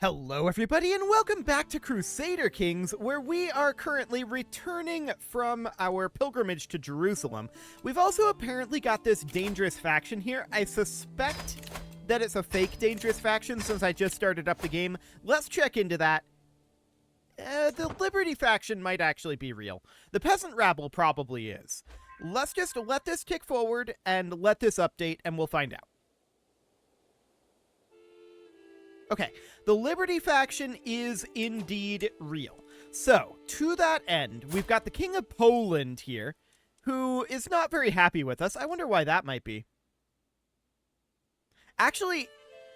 Hello everybody and welcome back to Crusader Kings, where we are currently returning from our pilgrimage to Jerusalem. We've also apparently got this dangerous faction here. I suspect that it's a fake dangerous faction since I just started up the game. Let's check into that. The Liberty faction might actually be real. The Peasant Rabble probably is. Let's just let this tick forward and let this update and we'll find out. Okay, the Liberty faction is indeed real. So, to that end, we've got the King of Poland here, who is not very happy with us. I wonder why that might be. Actually,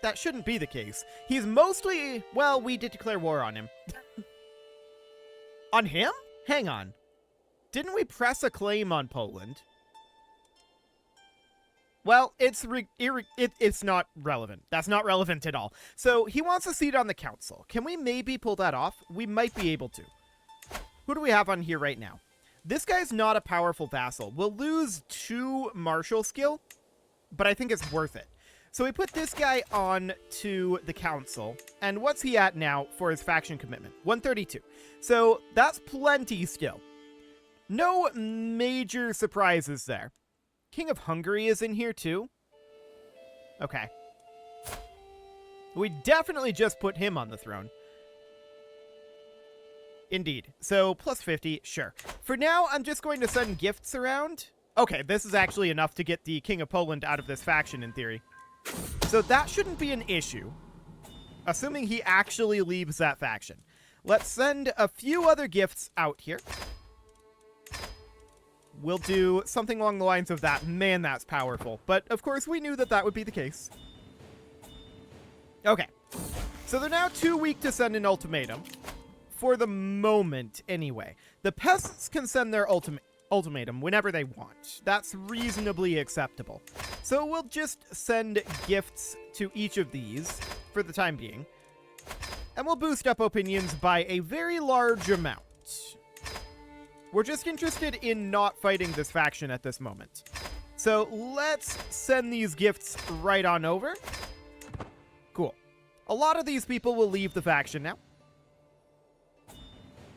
that shouldn't be the case. He's mostly, well, we did declare war on him. On him? Hang on. Didn't we press a claim on Poland? Well, it's not relevant. That's not relevant at all. So, he wants a seat on the council. Can we maybe pull that off? We might be able to. Who do we have on here right now? This guy's not a powerful vassal. We'll lose 2 martial skill, but I think it's worth it. So we put this guy on to the council, and what's he at now for his faction commitment? 132. So, that's plenty still. No major surprises there. King of Hungary is in here too? Okay. We definitely just put him on the throne. Indeed. So, plus 50, sure. For now, I'm just going to send gifts around. Okay, this is actually enough to get the King of Poland out of this faction, in theory. So that shouldn't be an issue, assuming he actually leaves that faction. Let's send a few other gifts out here. We'll do something along the lines of that. Man, that's powerful. But, of course, we knew that that would be the case. Okay. So they're now too weak to send an ultimatum. For the moment, anyway. The peasants can send their ultimatum whenever they want. That's reasonably acceptable. So we'll just send gifts to each of these for the time being. And we'll boost up opinions by a very large amount. We're just interested in not fighting this faction at this moment. So let's send these gifts right on over. Cool. A lot of these people will leave the faction now.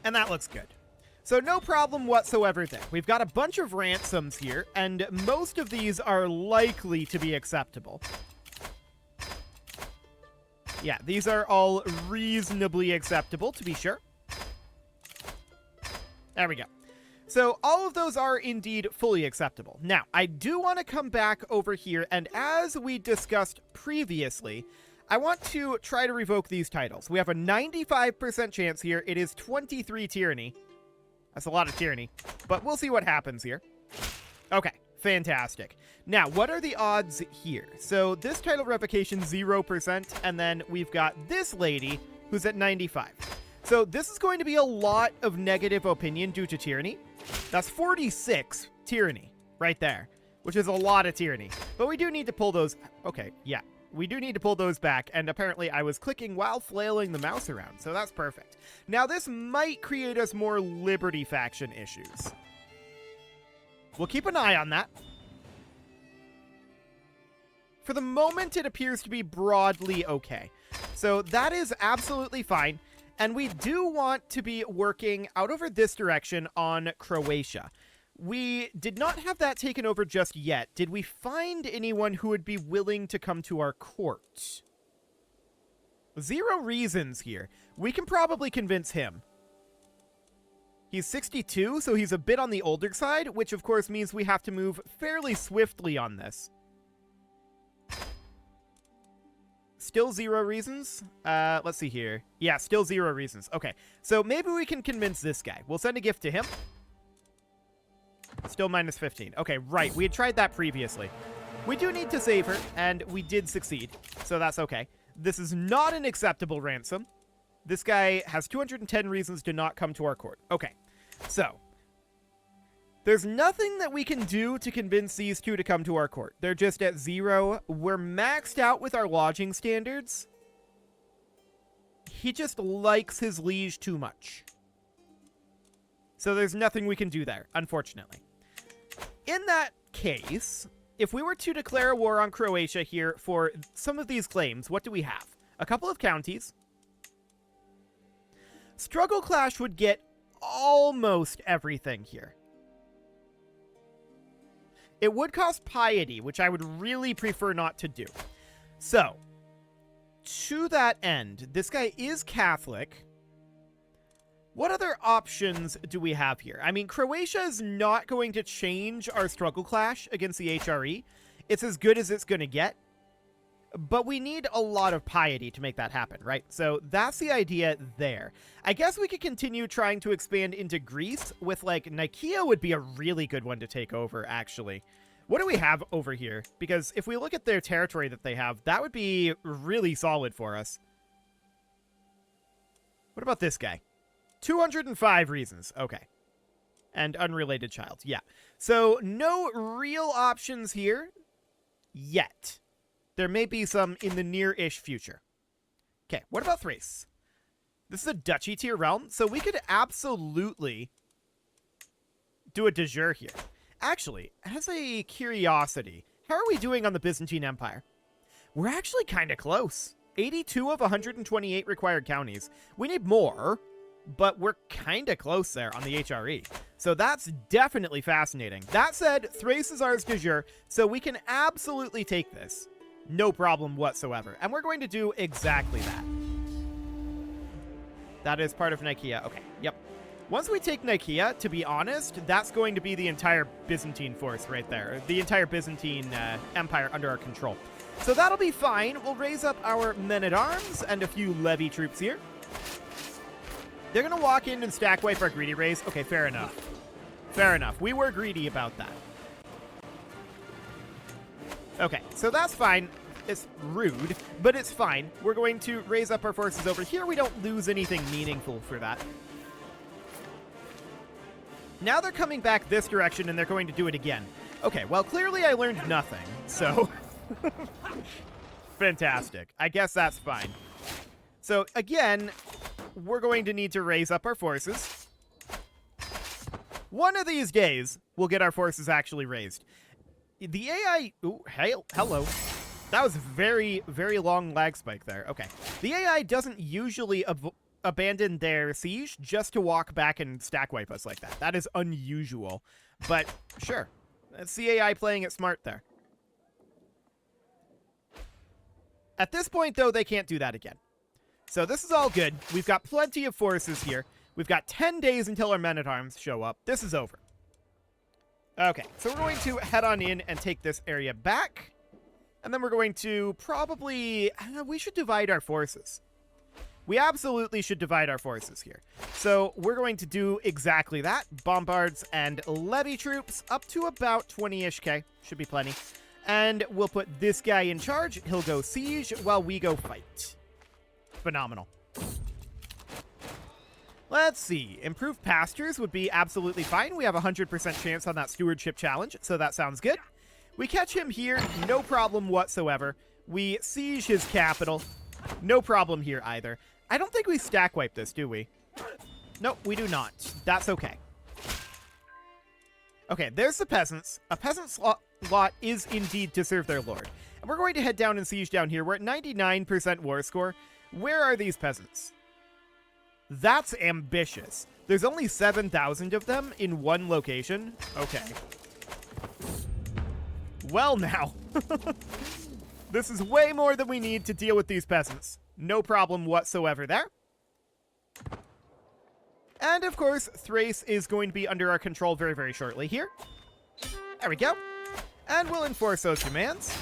And that looks good. So no problem whatsoever there. We've got a bunch of ransoms here, and most of these are likely to be acceptable. Yeah, these are all reasonably acceptable, to be sure. There we go. So all of those are indeed fully acceptable. Now, I do want to come back over here, and as we discussed previously, I want to try to revoke these titles. We have a 95% chance here. It is 23 tyranny. That's a lot of tyranny, but we'll see what happens here. Okay, fantastic. Now, what are the odds here? So this title revocation, 0%, and then we've got this lady who's at 95. So this is going to be a lot of negative opinion due to tyranny. That's 46 tyranny right there, which is a lot of tyranny. But we do need to pull those. Okay, yeah, we do need to pull those back. And apparently I was clicking while flailing the mouse around, so that's perfect. Now this might create us more Liberty faction issues. We'll keep an eye on that. For the moment, it appears to be broadly okay. So that is absolutely fine. And we do want to be working out over this direction on Croatia. We did not have that taken over just yet. Did we find anyone who would be willing to come to our court? 0 reasons here. We can probably convince him. He's 62, so he's a bit on the older side, which of course means we have to move fairly swiftly on this. Still 0 reasons? Let's see here. Yeah, still 0 reasons. Okay, so maybe we can convince this guy. We'll send a gift to him. Still minus 15. Okay, right. We had tried that previously. We do need to save her, and we did succeed, so that's okay. This is not an acceptable ransom. This guy has 210 reasons to not come to our court. Okay, so there's nothing that we can do to convince these two to come to our court. They're just at 0. We're maxed out with our lodging standards. He just likes his liege too much. So there's nothing we can do there, unfortunately. In that case, if we were to declare a war on Croatia here for some of these claims, what do we have? A couple of counties. Struggle Clash would get almost everything here. It would cost piety, which I would really prefer not to do. So, to that end, this guy is Catholic. What other options do we have here? I mean, Croatia is not going to change our Struggle Clash against the HRE. It's as good as it's going to get. But we need a lot of piety to make that happen, right? So that's the idea there. I guess we could continue trying to expand into Greece with, like, Nika would be a really good one to take over, actually. What do we have over here? Because if we look at their territory that they have, that would be really solid for us. What about this guy? 205 reasons. Okay. And unrelated child. Yeah. So no real options here yet. There may be some in the near-ish future. Okay, what about Thrace? This is a duchy tier realm, so we could absolutely do a de jure here. Actually, as a curiosity, how are we doing on the Byzantine Empire? We're actually kind of close. 82 of 128 required counties. We need more, but we're kind of close there on the HRE. So that's definitely fascinating. That said, Thrace is ours de jure, so we can absolutely take this. No problem whatsoever. And we're going to do exactly that. That is part of Nicaea. Okay, yep. Once we take Nicaea, to be honest, that's going to be the entire Byzantine force right there. The entire Byzantine Empire under our control. So that'll be fine. We'll raise up our men-at-arms and a few levy troops here. They're going to walk in and stack wipe our greedy raise. Okay, fair enough. Fair enough. We were greedy about that. Okay, so that's fine. It's rude, but it's fine. We're going to raise up our forces over here. We don't lose anything meaningful for that. Now they're coming back this direction, and they're going to do it again. Okay, well, clearly I learned nothing, so... Fantastic. I guess that's fine. So, again, we're going to need to raise up our forces. One of these days, we'll get our forces actually raised. The AI... Ooh, hey, hello. That was a very, very long lag spike there. Okay. The AI doesn't usually abandon their siege just to walk back and stack wipe us like that. That is unusual. But, sure. That's the AI playing it smart there. At this point, though, they can't do that again. So this is all good. We've got plenty of forces here. We've got 10 days until our men-at-arms show up. This is over. Okay, so we're going to head on in and take this area back. And then we're going to probably... we should divide our forces. We absolutely should divide our forces here. So we're going to do exactly that. Bombards and levy troops up to about 20-ish K. Should be plenty. And we'll put this guy in charge. He'll go siege while we go fight. Phenomenal. Let's see. Improved pastures would be absolutely fine. We have a 100% chance on that stewardship challenge, so that sounds good. We catch him here, no problem whatsoever. We siege his capital. No problem here either. I don't think we stack wipe this, do we? Nope, we do not. That's okay. Okay, there's the peasants. A peasant's lot is indeed to serve their lord. And we're going to head down and siege down here. We're at 99% war score. Where are these peasants? That's ambitious. There's only 7,000 of them in one location. Okay. Well now. This is way more than we need to deal with these peasants. No problem whatsoever there. And of course, Thrace is going to be under our control very, very shortly here. There we go. And we'll enforce those demands.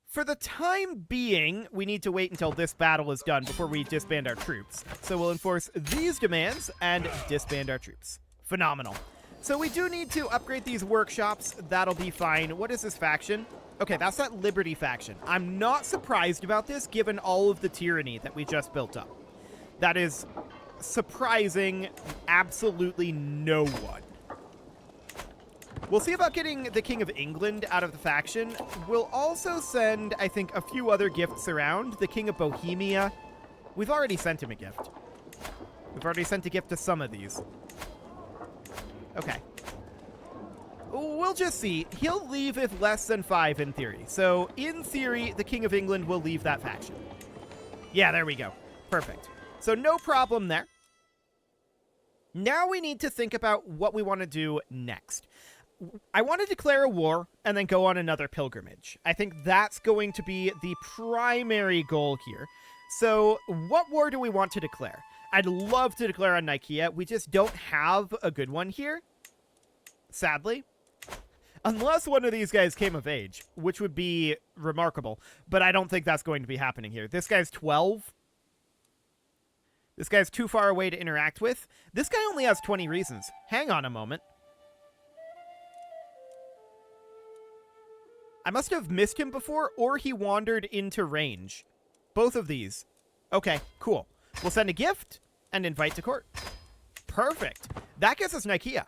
For the time being, we need to wait until this battle is done before we disband our troops. So we'll enforce these demands and disband our troops. Phenomenal. So we do need to upgrade these workshops. That'll be fine. What is this faction? Okay, that's that Liberty faction. I'm not surprised about this, given all of the tyranny that we just built up. That is surprising absolutely no one. We'll see about getting the King of England out of the faction. We'll also send, I think, a few other gifts around. The King of Bohemia. We've already sent him a gift. We've already sent a gift to some of these. Okay. We'll just see. He'll leave with less than 5 in theory. So, in theory, the King of England will leave that faction. Yeah, there we go. Perfect. So, no problem there. Now we need to think about what we want to do next. I want to declare a war and then go on another pilgrimage. I think that's going to be the primary goal here. So what war do we want to declare? I'd love to declare on Nika. We just don't have a good one here, sadly. Unless one of these guys came of age, which would be remarkable. But I don't think that's going to be happening here. This guy's 12. This guy's too far away to interact with. This guy only has 20 reasons. Hang on a moment. I must have missed him before, or he wandered into range. Both of these. Okay, cool. We'll send a gift and invite to court. Perfect. That gets us Nika,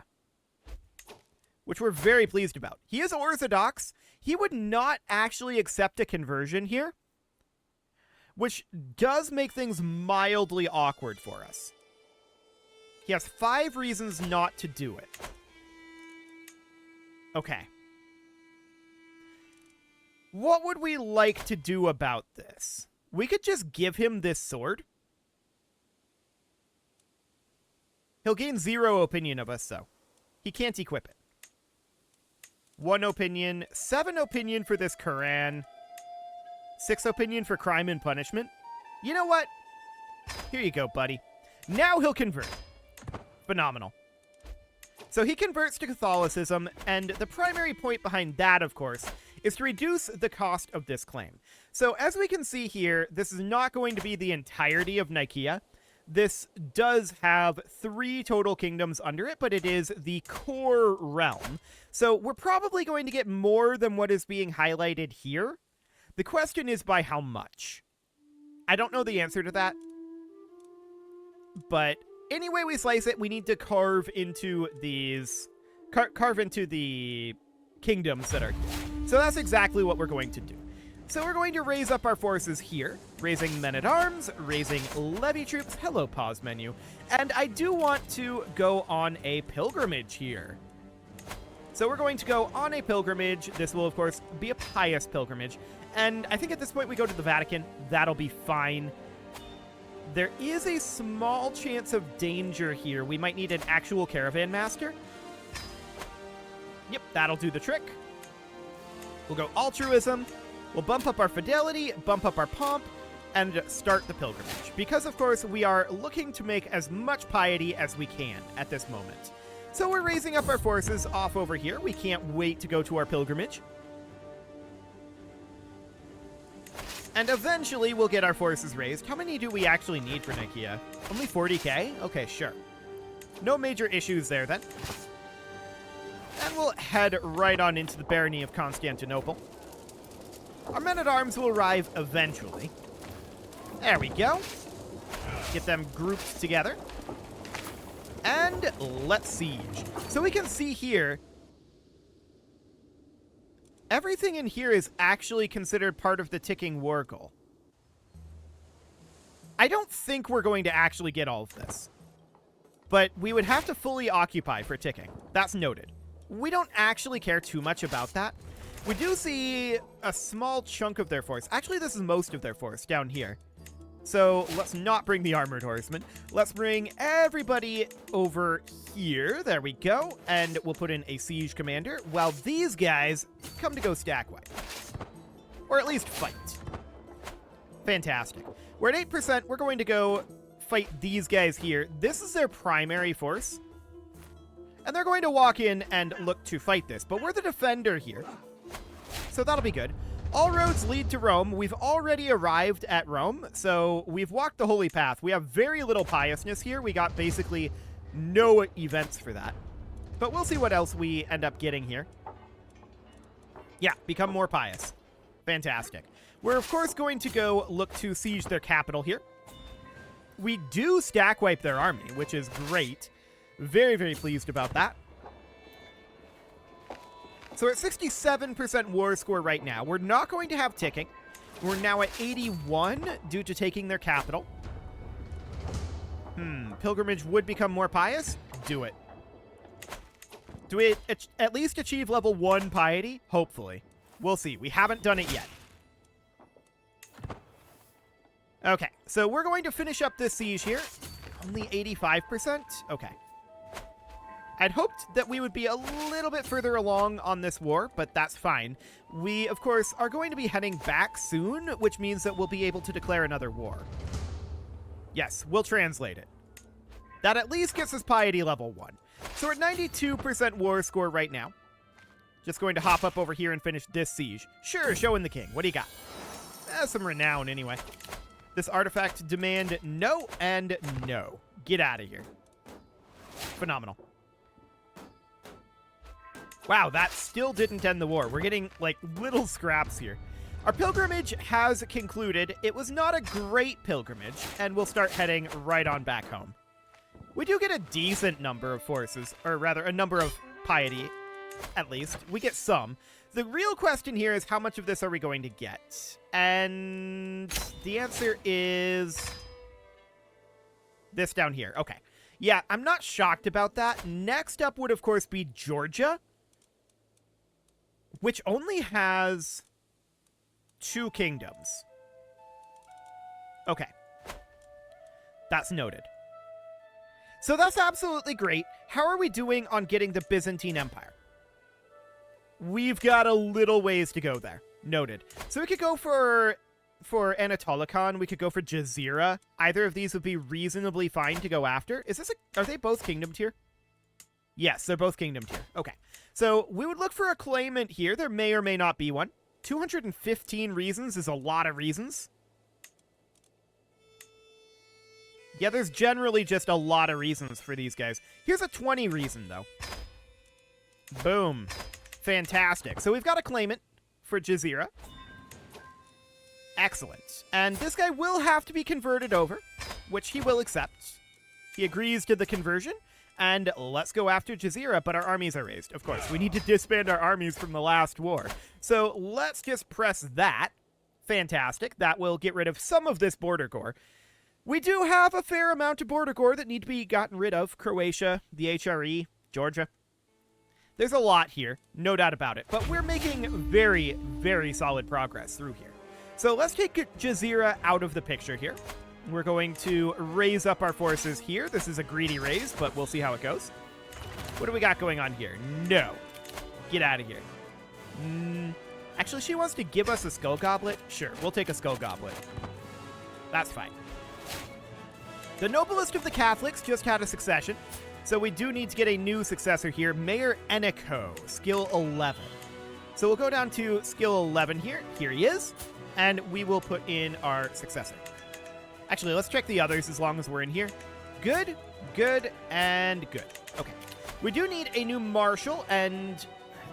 which we're very pleased about. He is Orthodox. He would not actually accept a conversion here, which does make things mildly awkward for us. He has 5 reasons not to do it. Okay. What would we like to do about this? We could just give him this sword. He'll gain 0 opinion of us, though. He can't equip it. 1 opinion, 7 opinion for this Quran. 6 opinion for crime and punishment. You know what? Here you go, buddy. Now he'll convert. Phenomenal. So he converts to Catholicism, and the primary point behind that, of course, is to reduce the cost of this claim. So as we can see here, this is not going to be the entirety of Nika. This does have 3 total kingdoms under it, but it is the core realm. So we're probably going to get more than what is being highlighted here. The question is by how much? I don't know the answer to that. But any way we slice it, we need to carve into these... carve into the kingdoms that are here. So that's exactly what we're going to do. So we're going to raise up our forces here, raising men-at-arms, raising levy troops. Hello, pause menu. And I do want to go on a pilgrimage here. So we're going to go on a pilgrimage. This will, of course, be a pious pilgrimage. And I think at this point we go to the Vatican. That'll be fine. There is a small chance of danger here. We might need an actual caravan master. Yep, that'll do the trick. We'll go altruism. We'll bump up our fidelity, bump up our pomp, and start the pilgrimage. Because, of course, we are looking to make as much piety as we can at this moment. So we're raising up our forces off over here. We can't wait to go to our pilgrimage. And eventually we'll get our forces raised. How many do we actually need for Nika? Only 40k? Okay, sure. No major issues there then. And we'll head right on into the barony of Constantinople. Our men-at-arms will arrive eventually. There we go. Get them grouped together. And let's siege. So we can see here, everything in here is actually considered part of the ticking war goal. I don't think we're going to actually get all of this, but we would have to fully occupy for ticking. That's noted. We don't actually care too much about that. We do see a small chunk of their force. Actually, this is most of their force down here. So let's not bring the armored horsemen. Let's bring everybody over here. There we go. And we'll put in a siege commander while these guys come to go stack wipe. Or at least fight. Fantastic. We're at 8%. We're going to go fight these guys here. This is their primary force. And they're going to walk in and look to fight this. But we're the defender here. So that'll be good. All roads lead to Rome. We've already arrived at Rome, so we've walked the holy path. We have very little piousness here. We got basically no events for that. But we'll see what else we end up getting here. Yeah, become more pious. Fantastic. We're, of course, going to go look to siege their capital here. We do stack wipe their army, which is great. Very, very pleased about that. So we're at 67% war score right now. We're not going to have ticking. We're now at 81 due to taking their capital. Pilgrimage would become more pious? Do it. Do we at least achieve level 1 piety? Hopefully. We'll see. We haven't done it yet. Okay, so we're going to finish up this siege here. Only 85%? Okay. I'd hoped that we would be a little bit further along on this war, but that's fine. We, of course, are going to be heading back soon, which means that we'll be able to declare another war. Yes, we'll translate it. That at least gets us piety level 1. So we're at 92% war score right now. Just going to hop up over here and finish this siege. Sure, showing the king. What do you got? Some renown, anyway. This artifact demand no and no. Get out of here. Phenomenal. Wow, that still didn't end the war. We're getting, like, little scraps here. Our pilgrimage has concluded. It was not a great pilgrimage, and we'll start heading right on back home. We do get a decent number of forces, or rather, a number of piety, at least. We get some. The real question here is how much of this are we going to get? And the answer is this down here. Okay. Yeah, I'm not shocked about that. Next up would, of course, be Georgia, which only has 2 kingdoms. Okay. That's noted. So that's absolutely great. How are we doing on getting the Byzantine Empire? We've got a little ways to go there. Noted. So we could go for Anatolikon. We could go for Jazer. Either of these would be reasonably fine to go after. Are they both kingdom tier? Yes, they're both kingdom tier. Okay. So we would look for a claimant here. There may or may not be one. 215 reasons is a lot of reasons. Yeah, there's generally just a lot of reasons for these guys. Here's a 20 reason, though. Boom. Fantastic. So we've got a claimant for Jazer. Excellent. And this guy will have to be converted over, which he will accept. He agrees to the conversion. And let's go after Jazer, but our armies are raised. Of course, we need to disband our armies from the last war. So let's just press that. Fantastic. That will get rid of some of this border gore. We do have a fair amount of border gore that need to be gotten rid of. Croatia, the HRE, Georgia. There's a lot here, no doubt about it. But we're making very, very solid progress through here. So let's take Jazer out of the picture here. We're going to raise up our forces here. This is a greedy raise, but we'll see how it goes. What do we got going on here? No. Get out of here. Actually, she wants to give us a skull goblet. Sure, we'll take a skull goblet. That's fine. The noblest of the Catholics just had a succession, so we do need to get a new successor here. Mayor Eniko, skill 11. So we'll go down to skill 11 here. Here he is. And we will put in our successor. Actually, let's check the others as long as we're in here. Good, good, and good. Okay. We do need a new marshal, and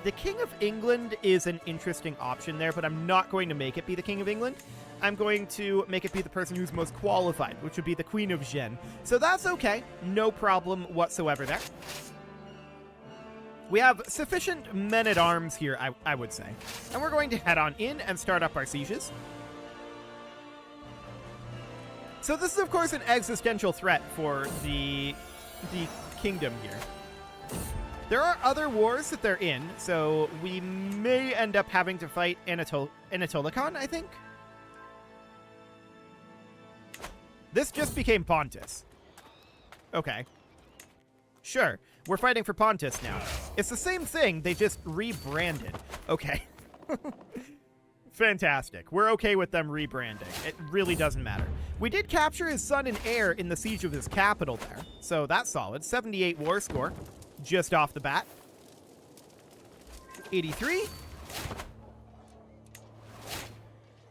the King of England is an interesting option there, but I'm not going to make it be the King of England. I'm going to make it be the person who's most qualified, which would be the Queen of Zhen. So that's okay. No problem whatsoever there. We have sufficient men-at-arms here, I would say. And we're going to head on in and start up our sieges. So this is, of course, an existential threat for the kingdom here. There are other wars that they're in, so we may end up having to fight Anatolikon, I think. This just became Pontis. Okay. Sure, we're fighting for Pontis now. It's the same thing, they just rebranded. Okay. Fantastic. We're okay with them rebranding. It really doesn't matter. We did capture his son and heir in the siege of his capital there, so that's solid. 78 war score, just off the bat. 83.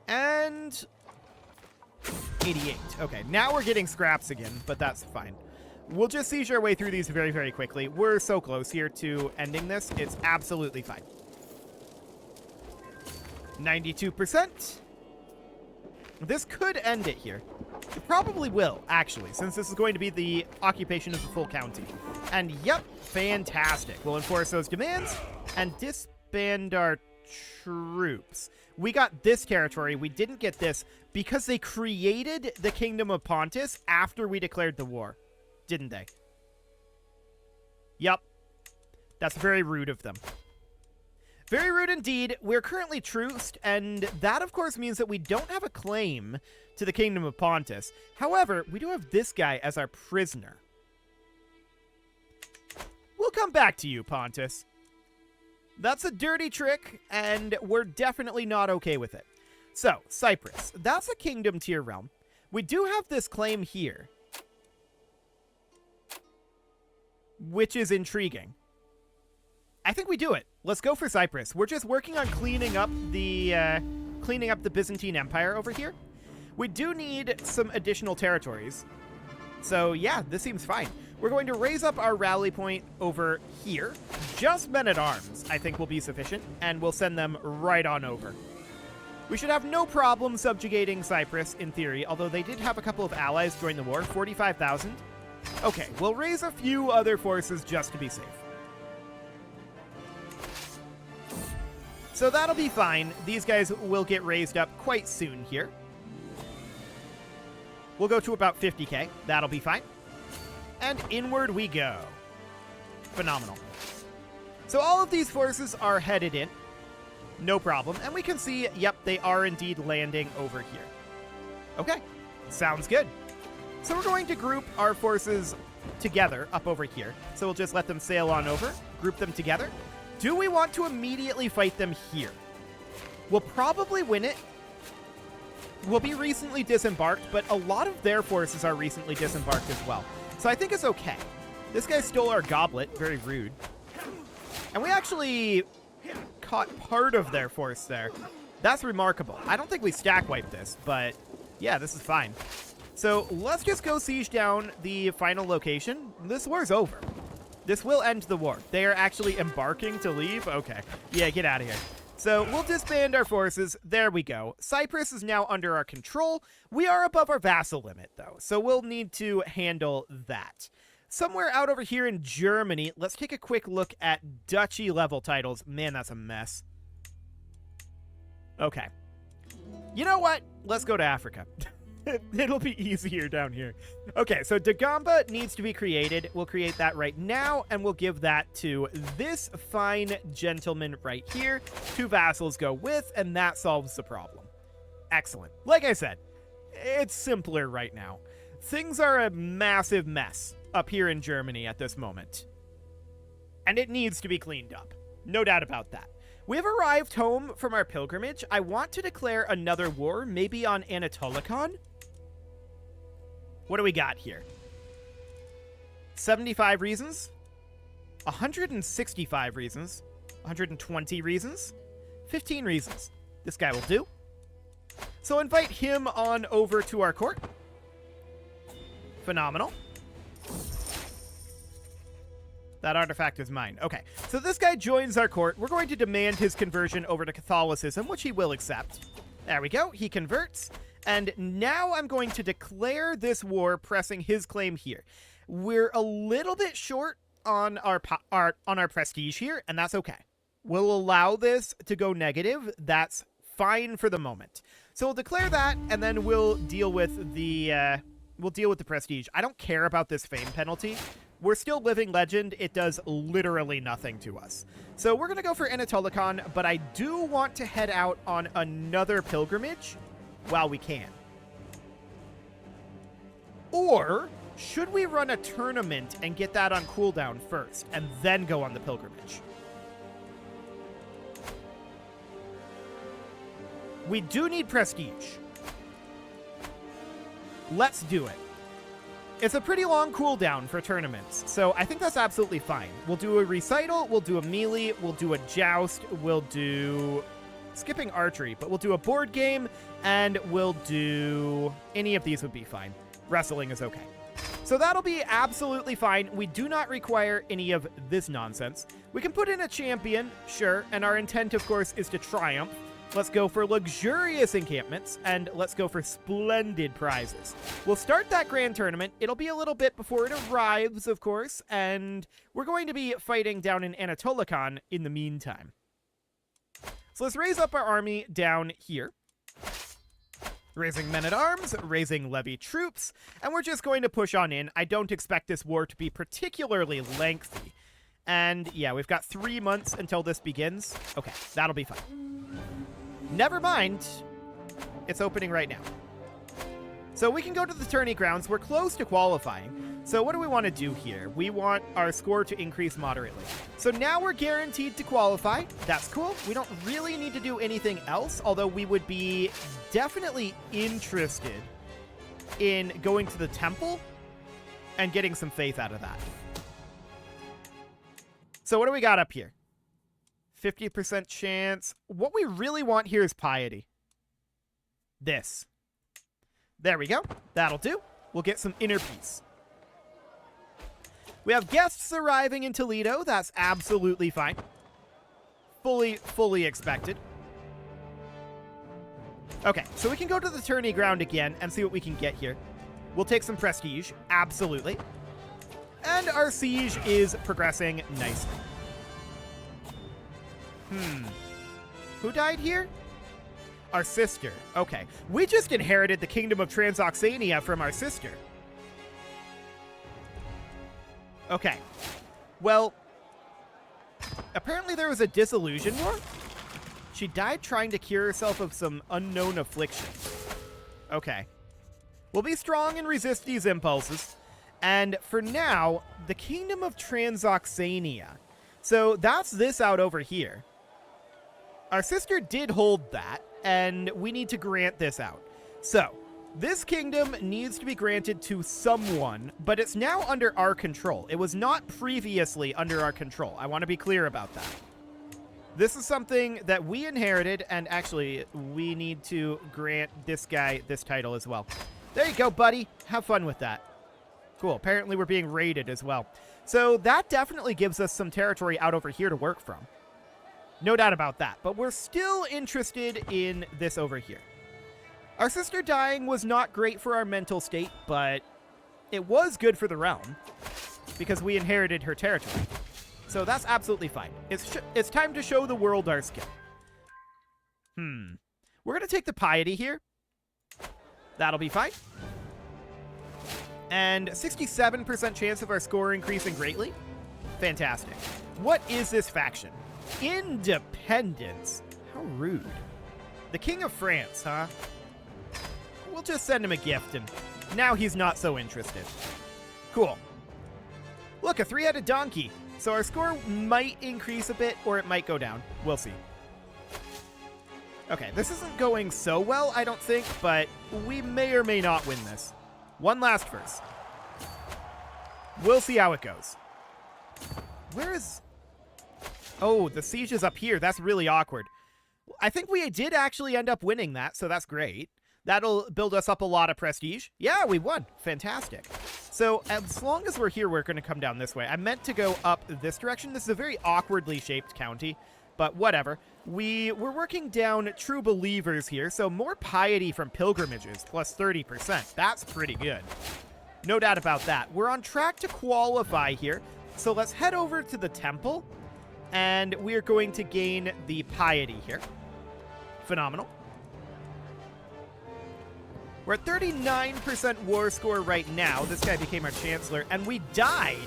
And 88. Okay, now we're getting scraps again, but that's fine. We'll just siege our way through these very, very quickly. We're so close here to ending this. It's absolutely fine. 92%. This could end it here. It probably will, actually, since this is going to be the occupation of the full county. And yep, fantastic. We'll enforce those demands and disband our troops. We got this territory. We didn't get this because they created the Kingdom of Pontis after we declared the war. Didn't they? Yep. That's very rude of them. Very rude indeed. We're currently truced, and that, of course, means that we don't have a claim to the Kingdom of Pontis. However, we do have this guy as our prisoner. We'll come back to you, Pontis. That's a dirty trick, and we're definitely not okay with it. So, Cyprus. That's a kingdom tier realm. We do have this claim here, which is intriguing. I think we do it. Let's go for Cyprus. We're just working on cleaning up the Byzantine Empire over here. We do need some additional territories. So yeah, this seems fine. We're going to raise up our rally point over here. Just men-at-arms, I think, will be sufficient, and we'll send them right on over. We should have no problem subjugating Cyprus, in theory, although they did have a couple of allies join the war, 45,000. Okay, we'll raise a few other forces just to be safe. So that'll be fine. These guys will get raised up quite soon here. We'll go to about 50k. That'll be fine. And inward we go. Phenomenal. So all of these forces are headed in. No problem. And we can see, yep, they are indeed landing over here. Okay, sounds good. So we're going to group our forces together up over here. So we'll just let them sail on over, group them together. Do we want to immediately fight them here? We'll probably win it. We'll be recently disembarked, but a lot of their forces are recently disembarked as well. So I think it's okay. This guy stole our goblet. Very rude. And we actually caught part of their force there. That's remarkable. I don't think we stack wiped this, but yeah, this is fine. So let's just go siege down the final location. This war's over. This will end the war. They are actually embarking to leave? Okay. Yeah, get out of here. So we'll disband our forces. There we go. Cyprus is now under our control. We are above our vassal limit, though, so we'll need to handle that. Somewhere out over here in Germany, let's take a quick look at duchy level titles. Man, that's a mess. Okay. You know what? Let's go to Africa. It'll be easier down here. Okay, so Dagomba needs to be created. We'll create that right now, and we'll give that to this fine gentleman right here. 2 vassals go with, and that solves the problem. Excellent. Like I said, it's simpler right now. Things are a massive mess up here in Germany at this moment. And it needs to be cleaned up. No doubt about that. We have arrived home from our pilgrimage. I want to declare another war, maybe on Anatolikon. What do we got here? 75 reasons, 165 reasons, 120 reasons, 15 reasons. This guy will do. So invite him on over to our court. Phenomenal. That artifact is mine. Okay, so this guy joins our court. We're going to demand his conversion over to Catholicism, which he will accept. There we go. He converts. And now I'm going to declare this war, pressing his claim here. We're a little bit short on our prestige here, and that's okay. We'll allow this to go negative. That's fine for the moment. So we'll declare that, and then we'll deal with the prestige. I don't care about this fame penalty. We're still living legend. It does literally nothing to us. So we're going to go for Anatolikon, but I do want to head out on another pilgrimage while we can. Or should we run a tournament and get that on cooldown first and then go on the pilgrimage? We do need prestige. Let's do it. It's a pretty long cooldown for tournaments, so I think that's absolutely fine. We'll do a recital, we'll do a melee, we'll do a joust, we'll do... skipping archery, but we'll do a board game, and we'll do... any of these would be fine. Wrestling is okay. So that'll be absolutely fine. We do not require any of this nonsense. We can put in a champion, sure, and our intent, of course, is to triumph. Let's go for luxurious encampments, and let's go for splendid prizes. We'll start that grand tournament. It'll be a little bit before it arrives, of course, and we're going to be fighting down in Anatolikon in the meantime. So let's raise up our army down here. Raising men-at-arms, raising levy troops, and we're just going to push on in. I don't expect this war to be particularly lengthy. And yeah, we've got 3 months until this begins. Okay, that'll be fine. Never mind. It's opening right now. So we can go to the tourney grounds. We're close to qualifying. So what do we want to do here? We want our score to increase moderately. So now we're guaranteed to qualify. That's cool. We don't really need to do anything else, although we would be definitely interested in going to the temple and getting some faith out of that. So what do we got up here? 50% chance. What we really want here is piety. This. There we go. That'll do. We'll get some inner peace. We have guests arriving in Toledo. That's absolutely fine. Fully expected. Okay, so we can go to the tourney ground again and see what we can get here. We'll take some prestige. Absolutely. And our siege is progressing nicely. Who died here? Our sister. Okay. We just inherited the Kingdom of Transoxania from our sister. Okay. Well, apparently there was a disillusion war. She died trying to cure herself of some unknown affliction. Okay. We'll be strong and resist these impulses. And for now, the Kingdom of Transoxania. So that's this out over here. Our sister did hold that, and we need to grant this out. So, this kingdom needs to be granted to someone, but it's now under our control. It was not previously under our control. I want to be clear about that. This is something that we inherited, and actually, we need to grant this guy this title as well. There you go, buddy. Have fun with that. Cool. Apparently, we're being raided as well. So that definitely gives us some territory out over here to work from. No doubt about that. But we're still interested in this over here. Our sister dying was not great for our mental state, but it was good for the realm because we inherited her territory. So that's absolutely fine. It's time to show the world our skill. We're going to take the piety here. That'll be fine. And 67% chance of our score increasing greatly. Fantastic. What is this faction? Independence. How rude. The King of France, huh? We'll just send him a gift, and now he's not so interested. Cool. Look, a three-headed donkey. So our score might increase a bit, or it might go down. We'll see. Okay, this isn't going so well, I don't think, but we may or may not win this. One last verse. We'll see how it goes. Where is... Oh, the siege is up here. That's really awkward. I think we did actually end up winning that, so that's great. That'll build us up a lot of prestige. Yeah, we won. Fantastic. So as long as we're here, we're going to come down this way. I meant to go up this direction. This is a very awkwardly shaped county, but whatever. We're working down true believers here, so more piety from pilgrimages, plus 30%. That's pretty good. No doubt about that. We're on track to qualify here, so let's head over to the temple, and we're going to gain the piety here. Phenomenal. We're at 39% war score right now. This guy became our chancellor, and we died.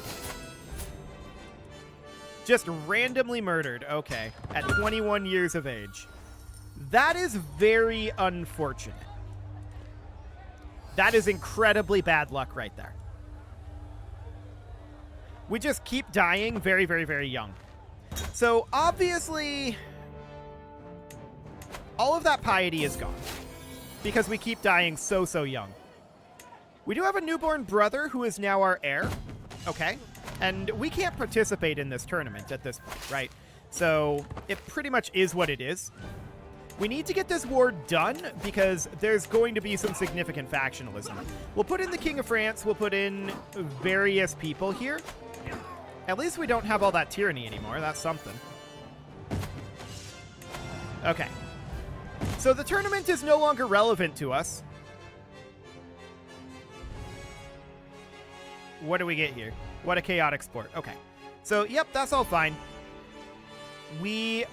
Just randomly murdered. Okay. At 21 years of age. That is very unfortunate. That is incredibly bad luck right there. We just keep dying very, very, very young. So, obviously, all of that piety is gone. Because we keep dying so young. We do have a newborn brother who is now our heir. Okay. And we can't participate in this tournament at this point, right? So it pretty much is what it is. We need to get this war done because there's going to be some significant factionalism. We'll put in the King of France. We'll put in various people here. At least we don't have all that tyranny anymore. That's something. Okay. So the tournament is no longer relevant to us. What do we get here? What a chaotic sport. Okay. So, yep, that's all fine. We're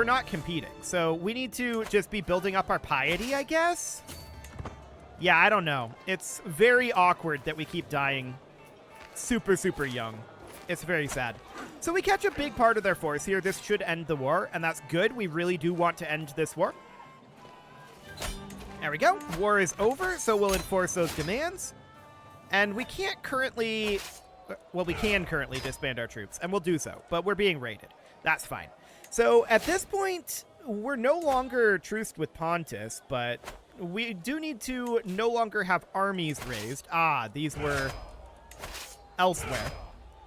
not competing. So we need to just be building up our piety, I guess? Yeah, I don't know. It's very awkward that we keep dying super young. It's very sad. So we catch a big part of their force here. This should end the war, and that's good. We really do want to end this war. There we go. War is over, so we'll enforce those demands. And we can't currently... Well, we can currently disband our troops, and we'll do so, but we're being raided. That's fine. So at this point, we're no longer truced with Pontis, but we do need to no longer have armies raised. Ah, these were elsewhere.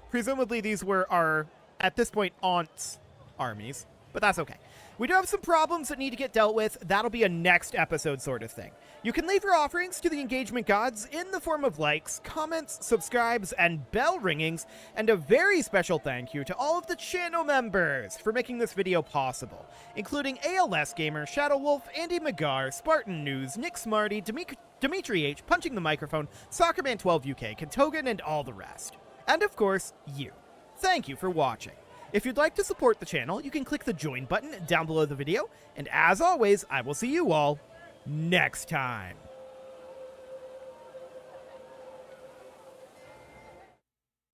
Presumably these were our, at this point, aunt's armies, but that's okay. We do have some problems that need to get dealt with. That'll be a next episode sort of thing. You can leave your offerings to the engagement gods in the form of likes, comments, subscribes, and bell ringings, and a very special thank you to all of the channel members for making this video possible, including ALS Gamer, Shadow Wolf, Andy McGar, Spartan News, Nick Smarty, Dimitri H, Punching the Microphone, Soccerman12 UK, Kentogan, and all the rest. And of course, you. Thank you for watching. If you'd like to support the channel, you can click the join button down below the video, and as always, I will see you all next time.